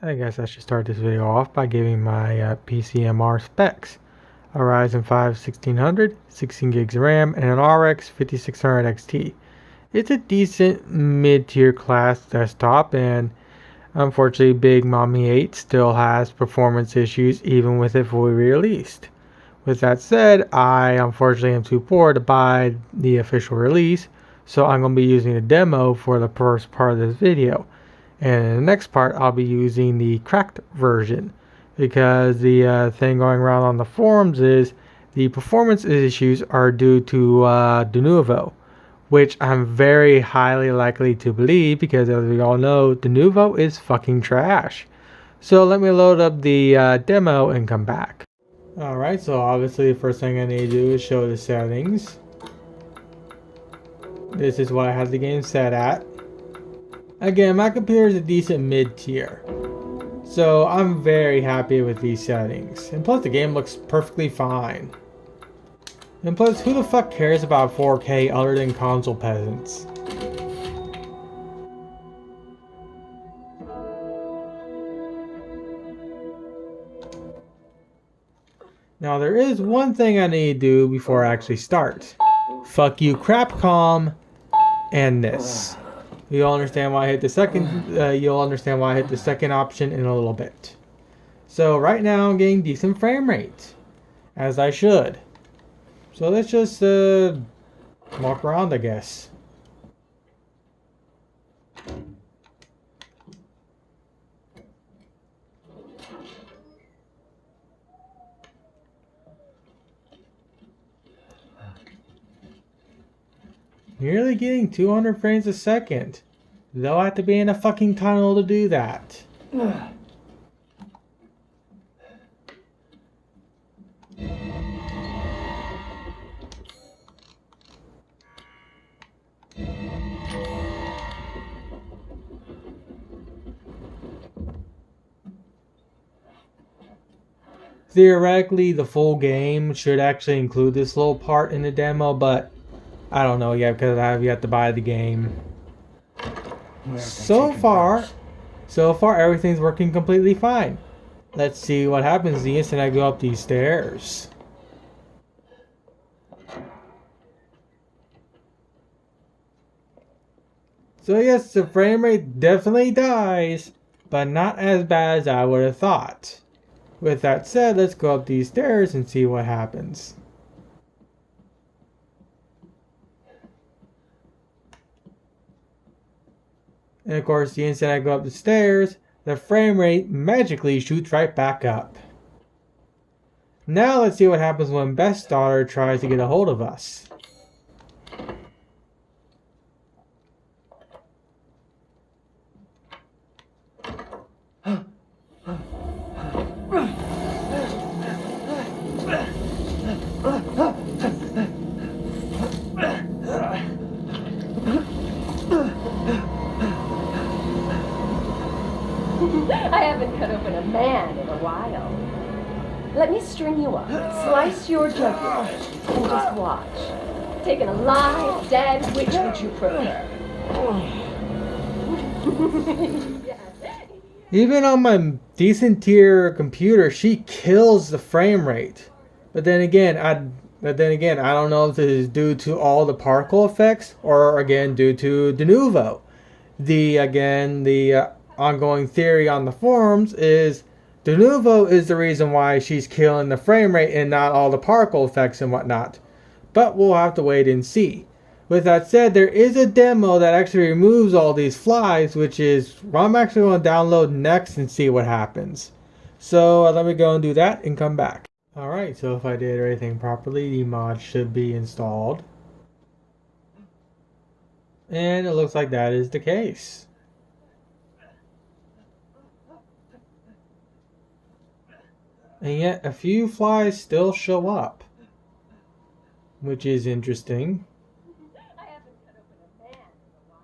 I guess I should start this video off by giving my PCMR specs. A Ryzen 5 1600, 16 gigs of RAM, and an RX 5600 XT. It's a decent mid-tier class desktop, and unfortunately Big Mommy 8 still has performance issues even with it fully released. With that said, I unfortunately am too poor to buy the official release, so I'm going to be using a demo for the first part of this video. And in the next part, I'll be using the cracked version, because the thing going around on the forums is the performance issues are due to Denuvo, which I'm very highly likely to believe, because as we all know, Denuvo is fucking trash. So let me load up the demo and come back. Alright, so obviously the first thing I need to do is show the settings. This is what I have the game set at. Again, my computer is a decent mid-tier, so I'm very happy with these settings. And plus the game looks perfectly fine. And plus, who the fuck cares about 4K other than console peasants? Now there is one thing I need to do before I actually start. Fuck you, CrapCom, and this. You'll understand why I hit the second. You'll understand why I hit the second option in a little bit. So right now I'm getting decent frame rate, as I should. So let's just walk around, I guess. Nearly getting 200 frames a second. They'll have to be in a fucking tunnel to do that. Theoretically, the full game should actually include this little part in the demo, but I don't know yet because I have yet to buy the game. So far everything's working completely fine. Let's see what happens the instant I go up these stairs. So yes, the frame rate definitely dies, but not as bad as I would have thought. With that said, let's go up these stairs and see what happens. And of course, the instant I go up the stairs, the frame rate magically shoots right back up. Now let's see what happens when Best Daughter tries to get a hold of us. I haven't cut open a man in a while. Let me string you up, slice your jugular, and just watch. Taken alive, dead, which would you prefer? Even on my decent tier computer, she kills the frame rate. But then again, I don't know if this is due to all the particle effects or again due to Denuvo. The ongoing theory on the forums is Denuvo is the reason why she's killing the frame rate and not all the particle effects and whatnot. But we'll have to wait and see. With that said, there is a demo that actually removes all these flies, which is what I'm actually going to download next and see what happens. So let me go and do that and come back. Alright, so if I did everything properly, the mod should be installed. And it looks like that is the case. And yet a few flies still show up, which is interesting. I haven't cut open a man in a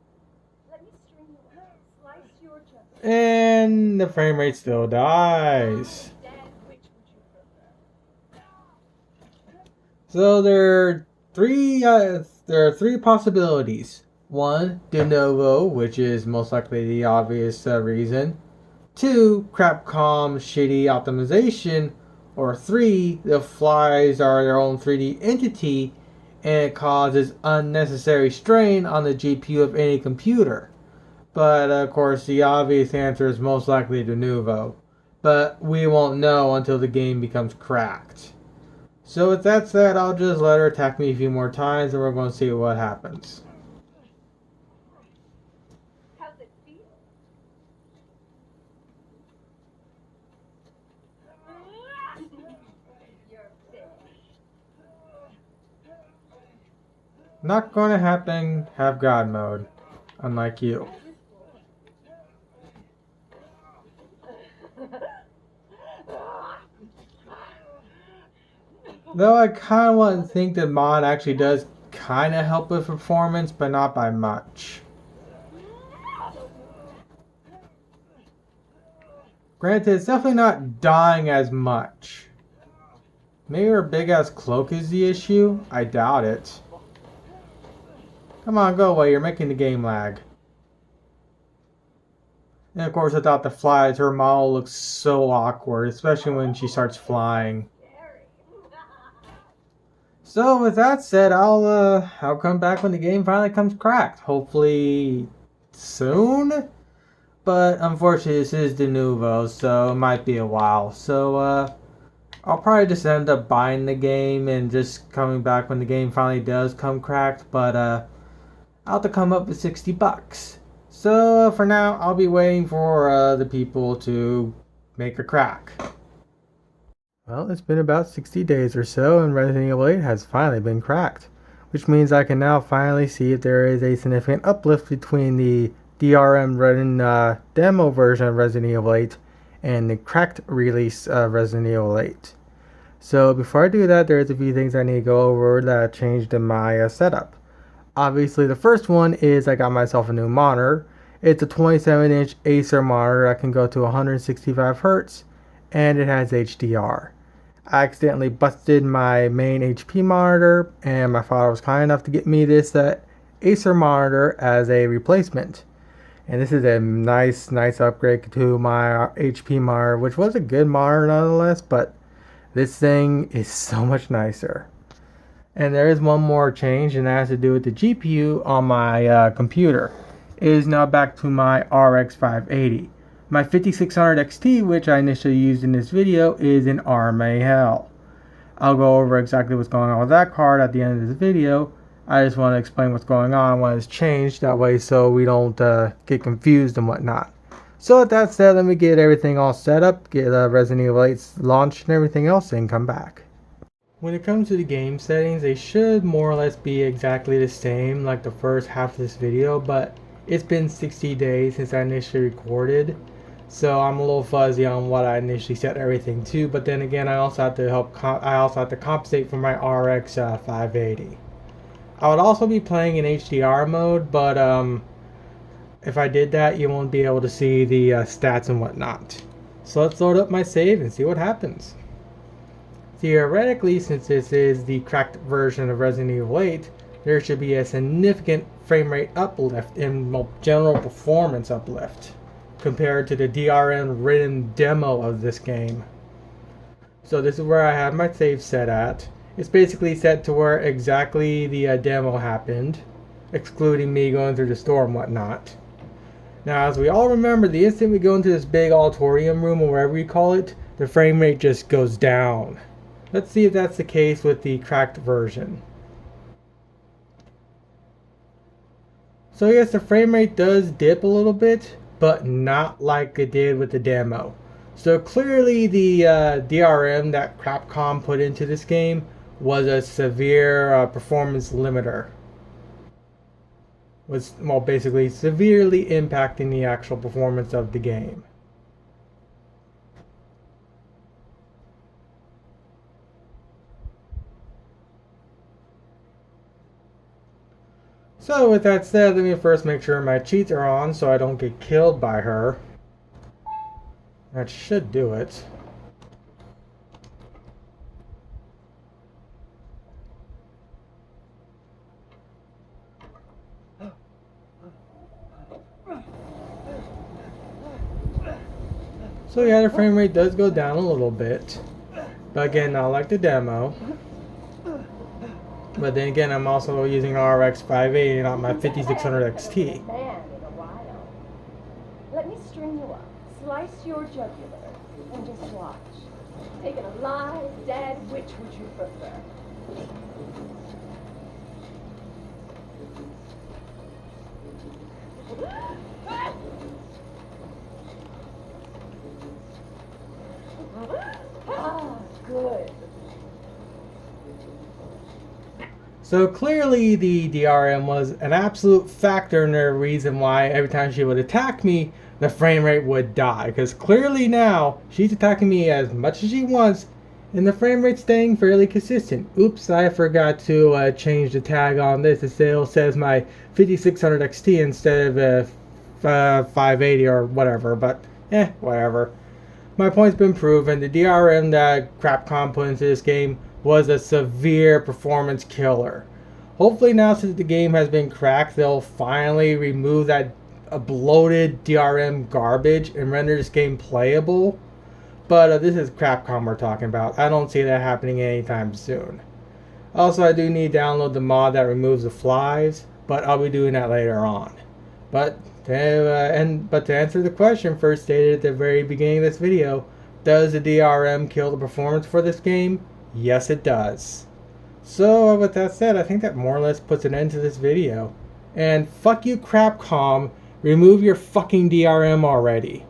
while. Let me string you up, slice your jugular. And the frame rate still dies. Dead, which would you prefer? So there are three possibilities. One, de novo, which is most likely the obvious reason. 2, CrapCom shitty optimization, or 3, the flies are their own 3D entity and it causes unnecessary strain on the GPU of any computer. But of course, the obvious answer is most likely de novo. But we won't know until the game becomes cracked. So with that said, I'll just let her attack me a few more times and we're going to see what happens. How's it feel? You're finished. Not going to happen, have God mode. Unlike you. Though I kind of want to think that mod actually does kind of help with performance, but not by much. Granted, it's definitely not dying as much. Maybe her big ass cloak is the issue? I doubt it. Come on, go away, you're making the game lag. And of course, without the flies, her model looks so awkward, especially when she starts flying. So with that said, I'll come back when the game finally comes cracked. Hopefully soon. But unfortunately, this is de novo, so it might be a while. So I'll probably just end up buying the game and just coming back when the game finally does come cracked. But I'll have to come up with $60. So for now, I'll be waiting for the people to make a crack. Well, it's been about 60 days or so, and Resident Evil 8 has finally been cracked, which means I can now finally see if there is a significant uplift between the DRM written demo version of Resident Evil 8 and the cracked release of Resident Evil 8. So before I do that, there's a few things I need to go over that I changed in my setup. Obviously, the first one is I got myself a new monitor. It's a 27-inch Acer monitor that can go to 165 Hz, and it has HDR. I accidentally busted my main HP monitor, and my father was kind enough to get me this Acer monitor as a replacement. And this is a nice upgrade to my HP monitor, which was a good monitor nonetheless, but this thing is so much nicer. And there is one more change, and that has to do with the GPU on my computer. It is now back to my RX 580. My 5600 XT, which I initially used in this video, is in RMA hell. I'll go over exactly what's going on with that card at the end of this video. I just want to explain what's going on, what has changed, that way so we don't get confused and whatnot. So with that said, let me get everything all set up, get Resident Evil 8 launched and everything else, and come back. When it comes to the game settings, they should more or less be exactly the same like the first half of this video, but it's been 60 days since I initially recorded, so I'm a little fuzzy on what I initially set everything to. But then again, I also have to compensate for my RX 580. I would also be playing in HDR mode, but if I did that, you won't be able to see the stats and whatnot. So let's load up my save and see what happens. Theoretically, since this is the cracked version of Resident Evil 8, there should be a significant frame rate uplift and general performance uplift compared to the DRM written demo of this game. So this is where I have my save set at. It's basically set to where exactly the demo happened, excluding me going through the store and whatnot. Now, as we all remember, the instant we go into this big auditorium room or whatever you call it, the frame rate just goes down. Let's see if that's the case with the cracked version. So yes, the frame rate does dip a little bit, but not like it did with the demo. So clearly the DRM that CrapCom put into this game was a severe performance limiter. Was, well, basically severely impacting the actual performance of the game. So with that said, let me first make sure my cheats are on so I don't get killed by her. That should do it. So yeah, the frame rate does go down a little bit. But again, not like the demo. But then again, I'm also using an RX 580, not my 5600 XT. Let me string you up, slice your jugular, and just watch. Taking a live, dead, which would you prefer? Ah, good. So clearly the DRM was an absolute factor in the reason why every time she would attack me, the frame rate would die. Because clearly now, she's attacking me as much as she wants, and the frame rate's staying fairly consistent. Oops, I forgot to change the tag on this. It still says my 5600 XT instead of 580 or whatever, but whatever. My point's been proven. The DRM that CrapCom put into this game was a severe performance killer. Hopefully now, since the game has been cracked, they'll finally remove that bloated DRM garbage and render this game playable. But this is CrapCom we're talking about. I don't see that happening anytime soon. Also, I do need to download the mod that removes the flies, but I'll be doing that later on. But to answer the question first stated at the very beginning of this video, does the DRM kill the performance for this game? Yes, it does. So with that said, I think that more or less puts an end to this video. And fuck you, CrapCom, remove your fucking DRM already.